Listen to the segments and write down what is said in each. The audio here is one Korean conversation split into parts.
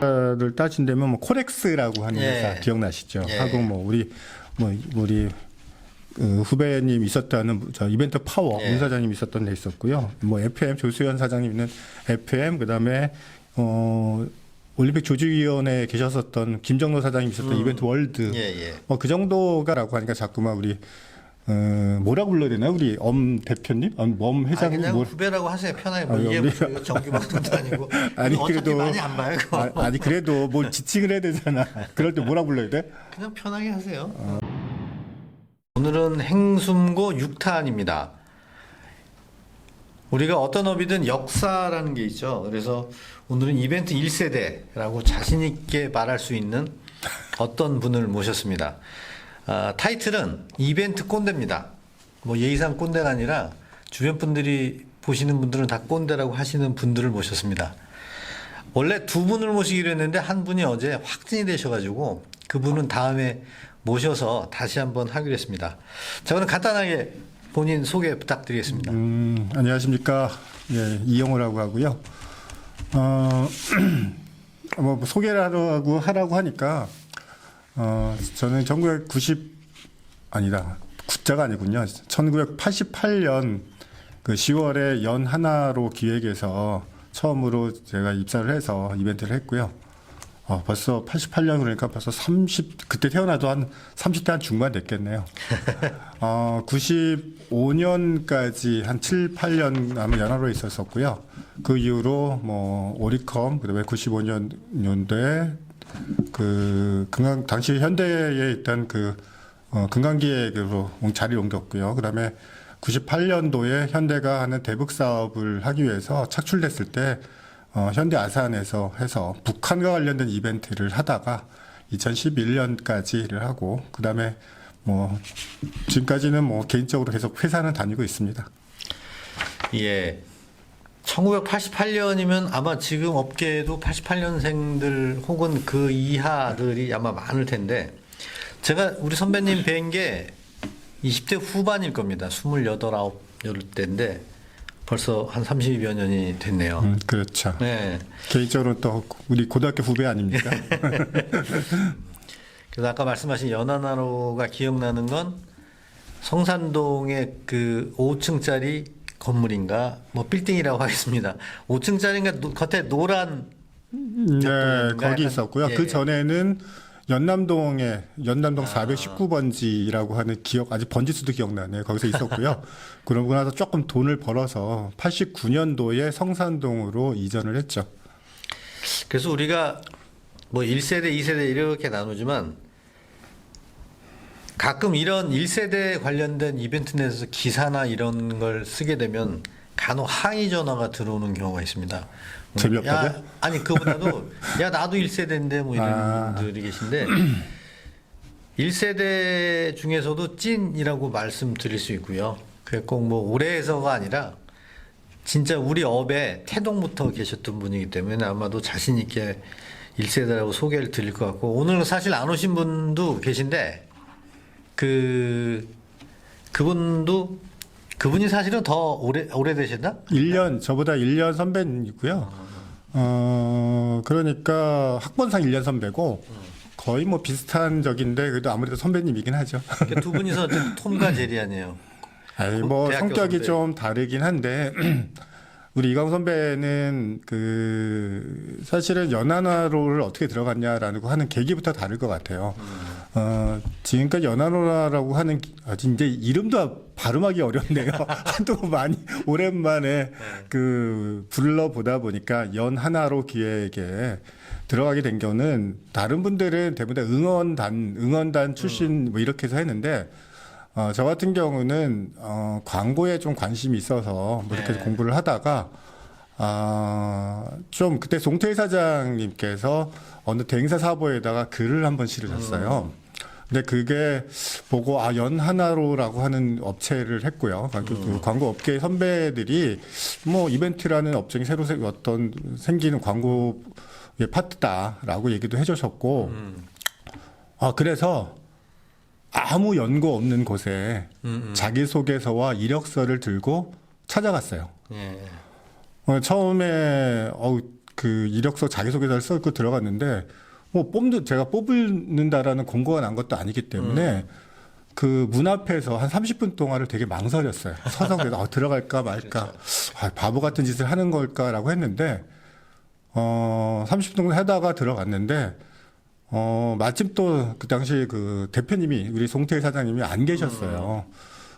를 따진다면 뭐 코렉스라고 하는 회사 기억나시죠? 하고 뭐 우리 후배님 있었다는 저 이벤트 파워 문 사장님 있었던 데 있었고요. 뭐 FM 조수현 사장님 있는 FM 그다음에 올림픽 조직위원회에 계셨었던 김정로 사장님 있었던 이벤트 월드 뭐 그 정도가라고 하니까 자꾸만 우리 뭐라고 불러야 되나 우리 엄 대표님, 엄 회장님 그냥 뭐 후배라고 하세요. 편하게 뭐 이게 무슨 정규 방송도 아니고 아니 그래도 많이 안 봐요. 그거. 아니 그래도 뭘 지칭을 해야 되잖아. 그럴 때 뭐라고 불러야 돼? 그냥 편하게 하세요. 오늘은 행숨고 6탄입니다. 우리가 어떤 업이든 역사라는 게 있죠. 그래서 오늘은 이벤트 1세대라고 자신 있게 말할 수 있는 어떤 분을 모셨습니다. 타이틀은 이벤트 꼰대입니다. 뭐 예의상 꼰대가 아니라 주변 분들이 보시는 분들은 다 꼰대라고 하시는 분들을 모셨습니다. 원래 두 분을 모시기로 했는데 한 분이 어제 확진이 되셔가지고 그분은 다음에 모셔서 다시 한번 하기로 했습니다. 자, 그럼 간단하게 본인 소개 부탁드리겠습니다. 안녕하십니까. 예, 이영호라고 하고요. 뭐 소개를 하라고 하니까 저는 9자가 아니군요. 1988년 그 10월에 연 하나로 기획에서 처음으로 제가 입사를 해서 이벤트를 했고요. 벌써 88년 그러니까 벌써 그때 태어나도 한 30대 한 중반 됐겠네요. 95년까지 한 7, 8년 아마 연하로 있었었고요. 그 이후로 뭐 오리컴 그다음에 95년도에 당시 현대에 있던 금강기획으로 자리를 옮겼고요. 그다음에 98년도에 현대가 하는 대북 사업을 하기 위해서 착출됐을 때 현대 아산에서 해서 북한과 관련된 이벤트를 하다가 2011년까지를 하고 그다음에 뭐 지금까지는 뭐 개인적으로 계속 회사는 다니고 있습니다. 예. 1988년이면 아마 지금 업계에도 88년생들 혹은 그 이하들이 아마 많을 텐데 제가 우리 선배님 뵌 게 20대 후반일 겁니다. 28, 9, 이럴 때인데 벌써 한 30여 년이 됐네요. 그렇죠. 네. 개인적으로 또 우리 고등학교 후배 아닙니까? 그래서 아까 말씀하신 연하나로가 기억나는 건 성산동의 그 5층짜리 건물인가 뭐 빌딩이라고 하겠습니다. 5층짜리인가 겉에 노란 네, 거기 있었고요. 예. 그 전에는 연남동 419번지라고 하는 아직 번지수도 기억나네요. 거기서 있었고요. 그러고 나서 조금 돈을 벌어서 89년도에 성산동으로 이전을 했죠. 그래서 우리가 뭐 1세대, 2세대 이렇게 나누지만 가끔 이런 1세대 관련된 이벤트 내에서 기사나 이런 걸 쓰게 되면 간혹 항의 전화가 들어오는 경우가 있습니다. 재미없다고요? 아니 그보다도 야 나도 1세대인데 뭐 이런 분들이 계신데 1세대 중에서도 찐이라고 말씀드릴 수 있고요. 그게 꼭 뭐 올해에서가 아니라 진짜 우리 업에 태동부터 계셨던 분이기 때문에 아마도 자신 있게 1세대라고 소개를 드릴 것 같고 오늘은 사실 안 오신 분도 계신데 그분이 사실은 더 오래되셨나? 저보다 1년 선배이고요. 그러니까 학번상 1년 선배고 거의 뭐 비슷한 적인데 그래도 아무래도 선배님이긴 하죠. 그러니까 두 분이서 톰과 제리 아니에요. 아니 뭐 성격이 선배. 좀 다르긴 한데 우리 이광 선배는 사실은 연하나로를 어떻게 들어갔냐라는 거 하는 계기부터 다를 것 같아요. 지금까지 연하나로라고 하는 이제 이름도 발음하기 어렵네요. 하도 많이 오랜만에 불러보다 보니까 연하나로 기획에 들어가게 된 경우는 다른 분들은 대부분 다 응원단 출신 뭐 이렇게 해서 했는데 저 같은 경우는 광고에 좀 관심이 있어서 뭐 이렇게 공부를 하다가 좀 그때 송태일 사장님께서 어느 대행사 사보에다가 글을 한번 실으셨어요. 근데 그게 보고 연하나로라고 하는 업체를 했고요. 그 광고 업계 선배들이 뭐 이벤트라는 업종이 새로 생기는 광고의 파트다라고 얘기도 해주셨고 그래서 아무 연고 없는 곳에 자기소개서와 이력서를 들고 찾아갔어요. 처음에 그 이력서 자기소개서를 써고 들어갔는데 뭐 제가 뽑는다라는 공고가 난 것도 아니기 때문에 그 문 앞에서 한 30분 동안을 되게 망설였어요. 서서 그래서 들어갈까 말까. 그렇죠. 바보 같은 짓을 하는 걸까라고 했는데 30분 정도 하다가 들어갔는데 마침 또 그 당시 그 대표님이 우리 송태일 사장님이 안 계셨어요.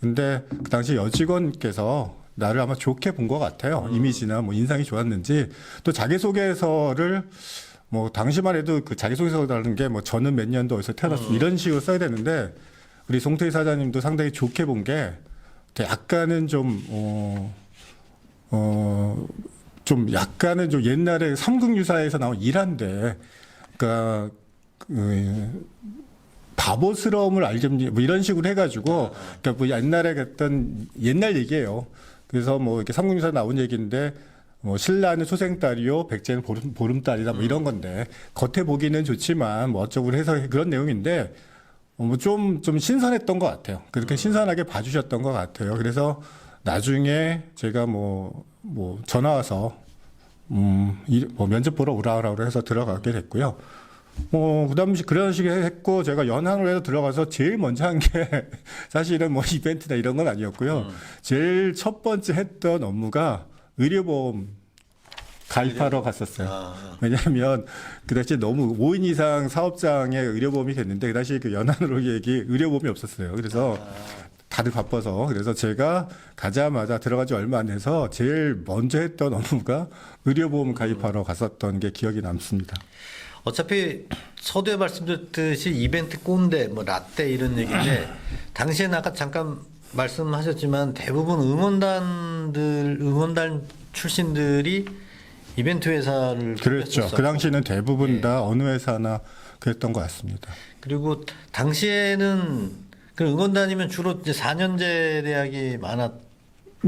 근데 그 당시 여직원께서 나를 아마 좋게 본 것 같아요. 이미지나 뭐 인상이 좋았는지 또 자기소개서를 뭐 당시만 해도 그 자기소개서라는 게 뭐 저는 몇 년도 어디서 태어났어 이런 식으로 써야 되는데 우리 송태일 사장님도 상당히 좋게 본 게 약간은 좀 약간은 좀 옛날에 삼국유사에서 나온 일한데 그러니까 바보스러움을 알겠니 뭐 이런 식으로 해가지고 그러니까 뭐 옛날에 했던 옛날 얘기예요. 그래서 뭐 이렇게 삼국유사 나온 얘기인데 뭐 신라는 소생딸이요 백제는 보름달이다 뭐 이런 건데 겉에 보기는 좋지만 뭐 어쩌고 해서 그런 내용인데 뭐 좀 신선했던 것 같아요. 그렇게 신선하게 봐주셨던 것 같아요. 그래서 나중에 제가 뭐 전화 와서 뭐 면접 보러 오라고 해서 들어가게 됐고요. 그다음 그런 식으로 했고 제가 연한으로 해서 들어가서 제일 먼저 한 게 사실은 뭐 이벤트나 이런 건 아니었고요. 제일 첫 번째 했던 업무가 의료보험 가입하러 갔었어요. 왜냐하면 그 당시에 너무 5인 이상 사업장에 의료보험이 됐는데 그 당시에 그 연한으로 얘기 의료보험이 없었어요. 그래서 다들 바빠서 그래서 제가 가자마자 들어가지 얼마 안 돼서 제일 먼저 했던 업무가 의료보험 가입하러 갔었던 게 기억이 남습니다. 어차피 서두에 말씀드렸듯이 이벤트 꼰대, 뭐 라떼 이런 얘기인데 당시에는 아까 잠깐 말씀하셨지만 대부분 응원단 출신들이 이벤트 회사를 그랬죠. 그 당시에는 대부분 다 어느 회사나 그랬던 것 같습니다. 그리고 당시에는 그 응원단이면 주로 이제 4년제 대학이 많았.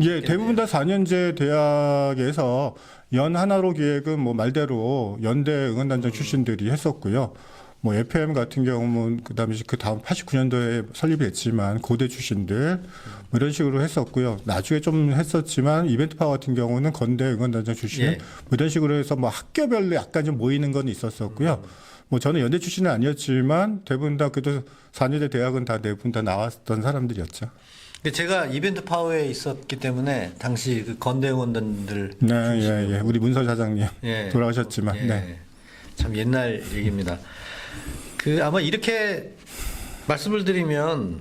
예, 대부분 다 4년제 대학에서 연 하나로 기획은 뭐 말대로 연대 응원단장 출신들이 했었고요. 뭐 FM 같은 경우는 그 다음 89년도에 설립이 됐지만 고대 출신들 뭐 이런 식으로 했었고요. 나중에 좀 했었지만 이벤트파 같은 경우는 건대 응원단장 출신 뭐 이런 식으로 해서 뭐 학교별로 약간 좀 모이는 건 있었었고요. 뭐 저는 연대 출신은 아니었지만 대부분 다 그래도 4년제 대학은 다 대부분 다 나왔던 사람들이었죠. 제가 이벤트 파워에 있었기 때문에 당시 그 건대 응원단들 네, 우리 문서 사장님 돌아가셨지만 참 옛날 얘기입니다. 그 아마 이렇게 말씀을 드리면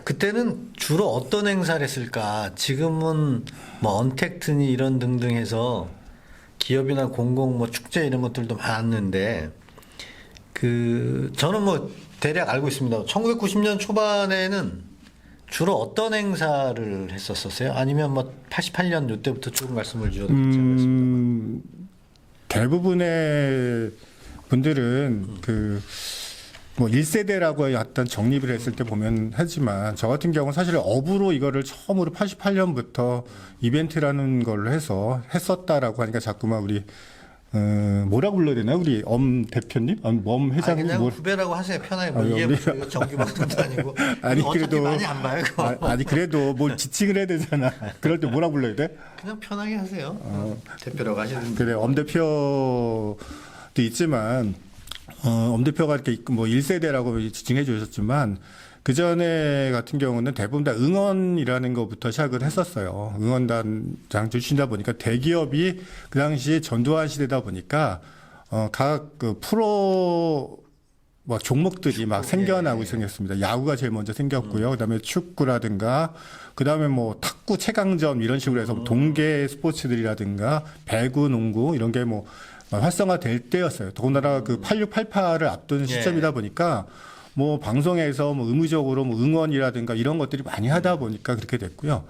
그때는 주로 어떤 행사를 했을까? 지금은 뭐 언택트니 이런 등등 해서 기업이나 공공 뭐 축제 이런 것들도 많았는데 저는 뭐 대략 알고 있습니다. 1990년 초반에는 주로 어떤 행사를 했었어요? 아니면 뭐 88년 이때부터 조금 말씀을 주셔도 괜찮겠습니다. 대부분의 분들은 뭐 1세대라고 어떤 정립을 했을 때 보면 하지만 저 같은 경우는 사실 업으로 이거를 처음으로 88년부터 이벤트라는 걸로 해서 했었다라고 하니까 자꾸만 우리 뭐라고 불러야 되나 우리 엄 대표님, 엄 회장님 그냥 후배라고 하세요 편하게 뭐 이게 무슨 정기 방송도 아니고 아니 그래도 많이 안 봐요. 아니 그래도 뭘 지칭을 해야 되잖아. 그럴 때 뭐라고 불러야 돼? 그냥 편하게 하세요. 대표라고 하시는 그래 엄 대표도 있지만 엄 대표가 이렇게 뭐 1세대라고 지칭해 주셨지만 그 전에 같은 경우는 대부분 다 응원이라는 것부터 시작을 했었어요. 응원단장 출신이다 보니까 대기업이 그 당시에 전두환 시대다 보니까 각 그 프로 뭐 종목들이 막 생겨나고 생겼습니다. 야구가 제일 먼저 생겼고요. 그다음에 축구라든가 그다음에 뭐 탁구 최강전 이런 식으로 해서 동계 스포츠들이라든가 배구, 농구 이런 게 뭐 활성화될 때였어요. 더군다나 그 8688을 앞둔 시점이다 보니까 뭐 방송에서 뭐 의무적으로 뭐 응원이라든가 이런 것들이 많이 하다 보니까 그렇게 됐고요.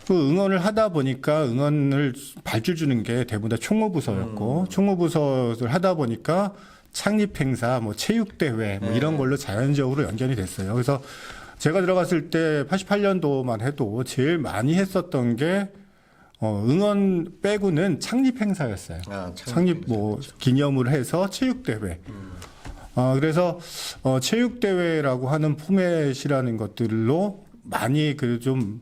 그 응원을 하다 보니까 응원을 발주 주는 게 대부분 다 총무부서였고 총무부서를 하다 보니까 창립 행사, 뭐 체육대회 뭐 이런 걸로 자연적으로 연결이 됐어요. 그래서 제가 들어갔을 때 88년도만 해도 제일 많이 했었던 게 응원 빼고는 창립 행사였어요. 창립 뭐 기념을 해서 체육대회. 그래서 체육대회라고 하는 포맷이라는 것들로 많이 좀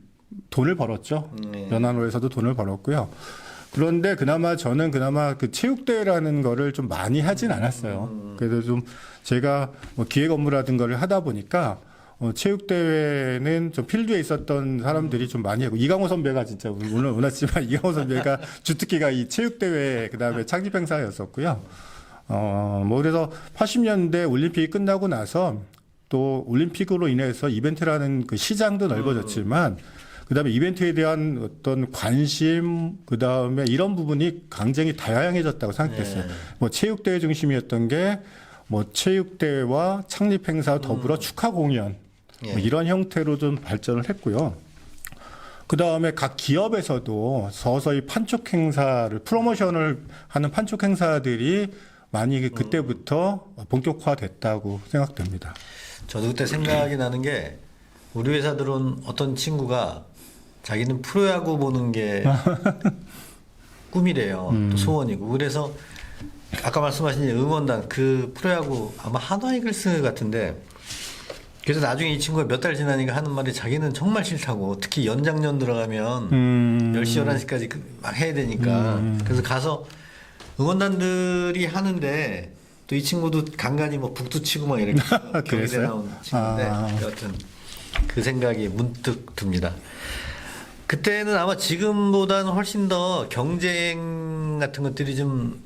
돈을 벌었죠. 연한호에서도 돈을 벌었고요. 그런데 저는 그나마 그 체육대회라는 거를 좀 많이 하진 않았어요. 그래서 좀 제가 뭐 기획 업무라든 거를 하다 보니까 체육대회는 좀 필드에 있었던 사람들이 좀 많이 하고, 이강호 선배가 진짜 오늘 원했지만 이강호 선배가 주특기가 이 체육대회 그다음에 창립행사였었고요. 뭐 그래서 80년대 올림픽이 끝나고 나서 또 올림픽으로 인해서 이벤트라는 그 시장도 넓어졌지만 그다음에 이벤트에 대한 어떤 관심, 그다음에 이런 부분이 굉장히 다양해졌다고 생각했어요. 뭐 체육대회 중심이었던 게 뭐 체육대회와 창립행사 더불어 축하 공연 뭐 이런 형태로 좀 발전을 했고요. 그다음에 각 기업에서도 서서히 판촉 행사를 프로모션을 하는 판촉 행사들이 많이 그때부터 본격화됐다고 생각됩니다. 저도 그때 생각이 나는 게 우리 회사 들어온 어떤 친구가 자기는 프로야구 보는 게 꿈이래요. 또 소원이고. 그래서 아까 말씀하신 응원단 그 프로야구 아마 한화 이글스 같은데, 그래서 나중에 이 친구가 몇 달 지나니까 하는 말이 자기는 정말 싫다고, 특히 연장전 들어가면 10시 11시까지 막 해야 되니까. 그래서 가서 응원단들이 하는데 또 이 친구도 간간히 뭐 북두 치고 막 이렇게 경기대 나온 친구인데 여하튼 그 생각이 문득 듭니다. 그때는 아마 지금보다는 훨씬 더 경쟁 같은 것들이 좀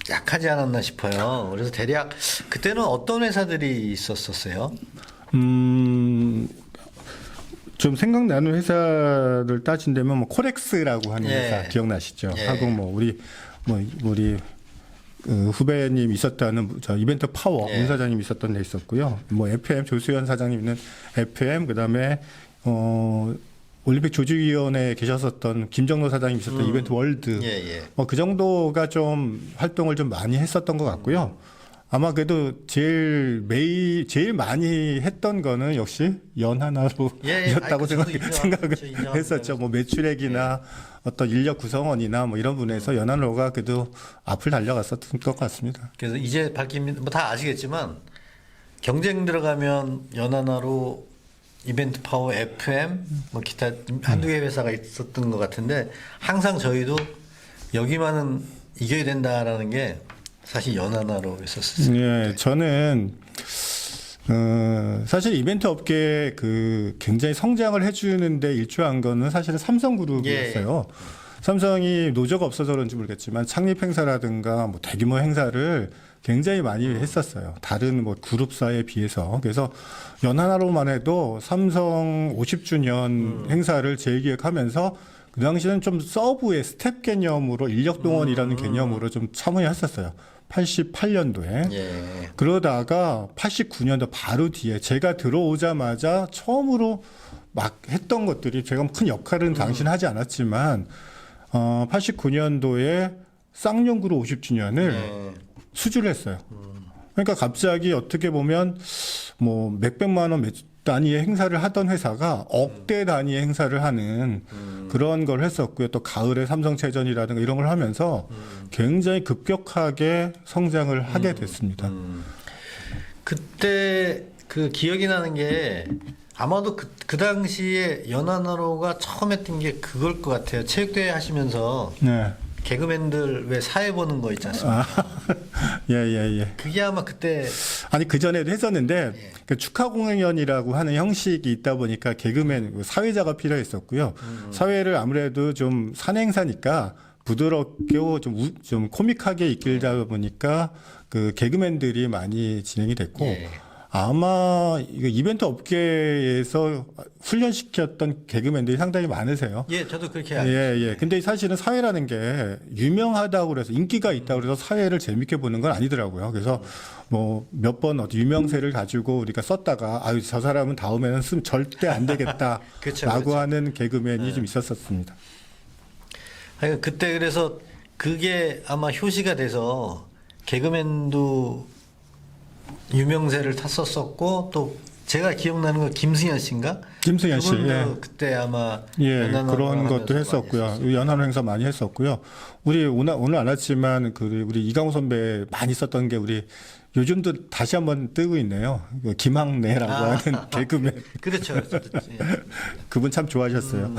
약하지 않았나 싶어요. 그래서 대략 그때는 어떤 회사들이 있었었어요? 좀 생각나는 회사를 따진다면 뭐 코렉스라고 하는 회사 기억나시죠? 하고 뭐 우리 후배님 있었다는 저 이벤트 파워 문 사장님 있었던 데 있었고요. 뭐 FM 조수현 사장님 있는 FM, 그다음에 올림픽 조직위원회에 계셨었던 김정로 사장님 있었던 이벤트 월드. 뭐 그 정도가 좀 활동을 좀 많이 했었던 것 같고요. 아마 그래도 제일 많이 했던 거는 역시 연하나로였다고 생각을 했었죠. 뭐 매출액이나 어떤 인력 구성원이나 뭐 이런 분에서 연하로가 그래도 앞을 달려갔었던 것 같습니다. 그래서 이제 밝히면 뭐 다 아시겠지만 경쟁 들어가면 연하나로, 이벤트 파워, FM, 뭐 기타 한두 개 회사가 있었던 것 같은데, 항상 저희도 여기만은 이겨야 된다라는 게 사실 연하나로 했었어요. 예, 저는 사실 이벤트 업계에 그 굉장히 성장을 해주는데 일조한 거는 사실은 삼성그룹이었어요. 삼성이 노조가 없어서 그런지 모르겠지만 창립 행사라든가 뭐 대규모 행사를 굉장히 많이 했었어요. 다른 뭐 그룹사에 비해서. 그래서 연하나로만 해도 삼성 50주년 행사를 재기획하면서 그 당시에는 좀 서브의 스텝 개념으로 인력 동원이라는 개념으로 좀 참여했었어요. 88년도에. 그러다가 89년도 바로 뒤에 제가 들어오자마자 처음으로 막 했던 것들이, 제가 큰 역할은 당시는 하지 않았지만 89년도에 쌍용그룹 50주년을 수주를 했어요. 그러니까 갑자기 어떻게 보면 뭐 몇백만 원 단위의 행사를 하던 회사가 억대 단위의 행사를 하는 그런 걸 했었고요. 또 가을에 삼성체전이라든가 이런 걸 하면서 굉장히 급격하게 성장을 하게 됐습니다. 그때 그 기억이 나는 게 아마도 그 당시에 연하나로가 처음 했던 게 그걸 것 같아요. 체육대회 하시면서 개그맨들 왜 사회 보는 거 있지 않습니까? 예. 그게 아마 그때. 아니, 그전에도 했었는데, 그 축하 공연이라고 하는 형식이 있다 보니까 개그맨, 사회자가 필요했었고요. 사회를 아무래도 좀 산행사니까 부드럽게 좀 코믹하게 이끌다 보니까 그 개그맨들이 많이 진행이 됐고, 아마 이거 이벤트 업계에서 훈련시켰던 개그맨들이 상당히 많으세요. 저도 그렇게 알고 있어요. 근데 사실은 사회라는 게 유명하다고 그래서 인기가 있다고 그래서 사회를 재밌게 보는 건 아니더라고요. 그래서 뭐 몇 번 어디 유명세를 가지고 우리가 썼다가 아유, 저 사람은 다음에는 쓰면 절대 안 되겠다라고 그렇죠. 하는 개그맨이 좀 있었습니다. 그때 그래서 그게 아마 효시가 돼서 개그맨도 유명세를 탔었었고, 또 제가 기억나는 건 김승현 씨인가? 김승현 씨. 그때 아마 그런 것도 했었고요. 연하로 행사 많이 했었고요. 우리 오늘 안 왔지만 우리 이강호 선배 많이 썼던 게 우리 요즘도 다시 한번 뜨고 있네요. 그 김학래라고 하는 개그맨. 그렇죠. 예. 그분 참 좋아하셨어요.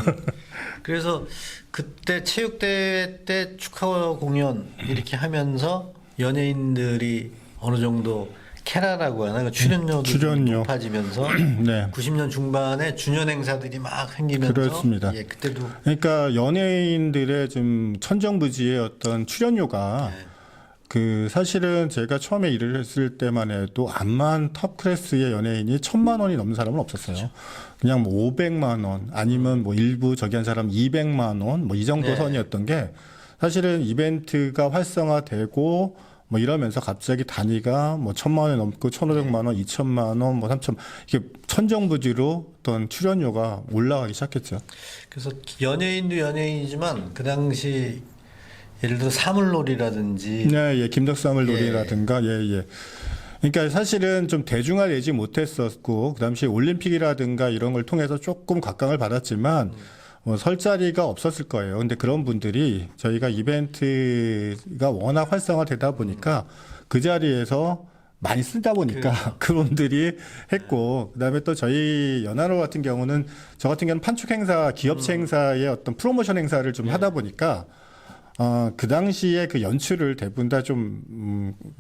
그래서 그때 체육대회 때 축하 공연 이렇게 하면서 연예인들이 어느 정도 캐라라고 하나 출연료도 출연료. 높아지면서 네. 90년 중반에 주년 행사들이 막 생기면서 그렇습니다. 예, 그때도 그러니까 연예인들의 좀 천정부지의 어떤 출연료가 네. 그 사실은 제가 처음에 일을 했을 때만 해도 암만 탑 클래스의 연예인이 1,000만 원이 넘는 사람은 없었어요. 그냥 뭐 500만 원 아니면 뭐 일부 저기 한 사람 200만 원 뭐 이 정도 네. 선이었던 게 사실은 이벤트가 활성화되고 뭐 이러면서 갑자기 단위가 뭐 1,000만 원이 넘고 1,500만 원, 2,000만 원, 뭐 3,000 이게 천정부지로 어떤 출연료가 올라가기 시작했죠. 그래서 연예인도 연예인이지만 그 당시 예를 들어 사물놀이라든지 네, 예, 김덕사물놀이라든가, 예, 예. 그러니까 사실은 좀 대중화되지 못했었고, 그 당시 올림픽이라든가 이런 걸 통해서 조금 각광을 받았지만, 뭐 설 자리가 없었을 거예요. 근데 그런 분들이 저희가 이벤트가 워낙 활성화되다 보니까 그 자리에서 많이 쓰다 보니까 그분들이 했고, 그다음에 또 저희 연한호 같은 경우는 저 같은 경우는 판촉 행사, 기업체 행사의 어떤 프로모션 행사를 좀 하다 보니까 그 당시에 그 연출을 대부분 다 좀,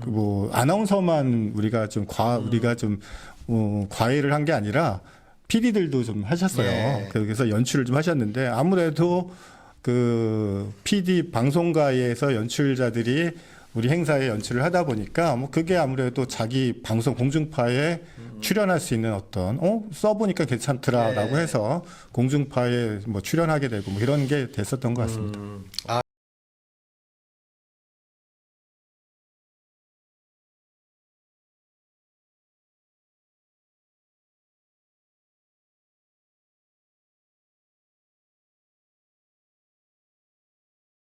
뭐, 아나운서만 우리가 좀 과외를 한 게 아니라 PD들도 좀 하셨어요. 예. 그래서 연출을 좀 하셨는데 아무래도 그 PD 방송가에서 연출자들이 우리 행사에 연출을 하다 보니까 뭐 그게 아무래도 자기 방송 공중파에 출연할 수 있는 어떤 써보니까 괜찮더라라고 해서 공중파에 뭐 출연하게 되고 뭐 이런 게 됐었던 것 같습니다. 아,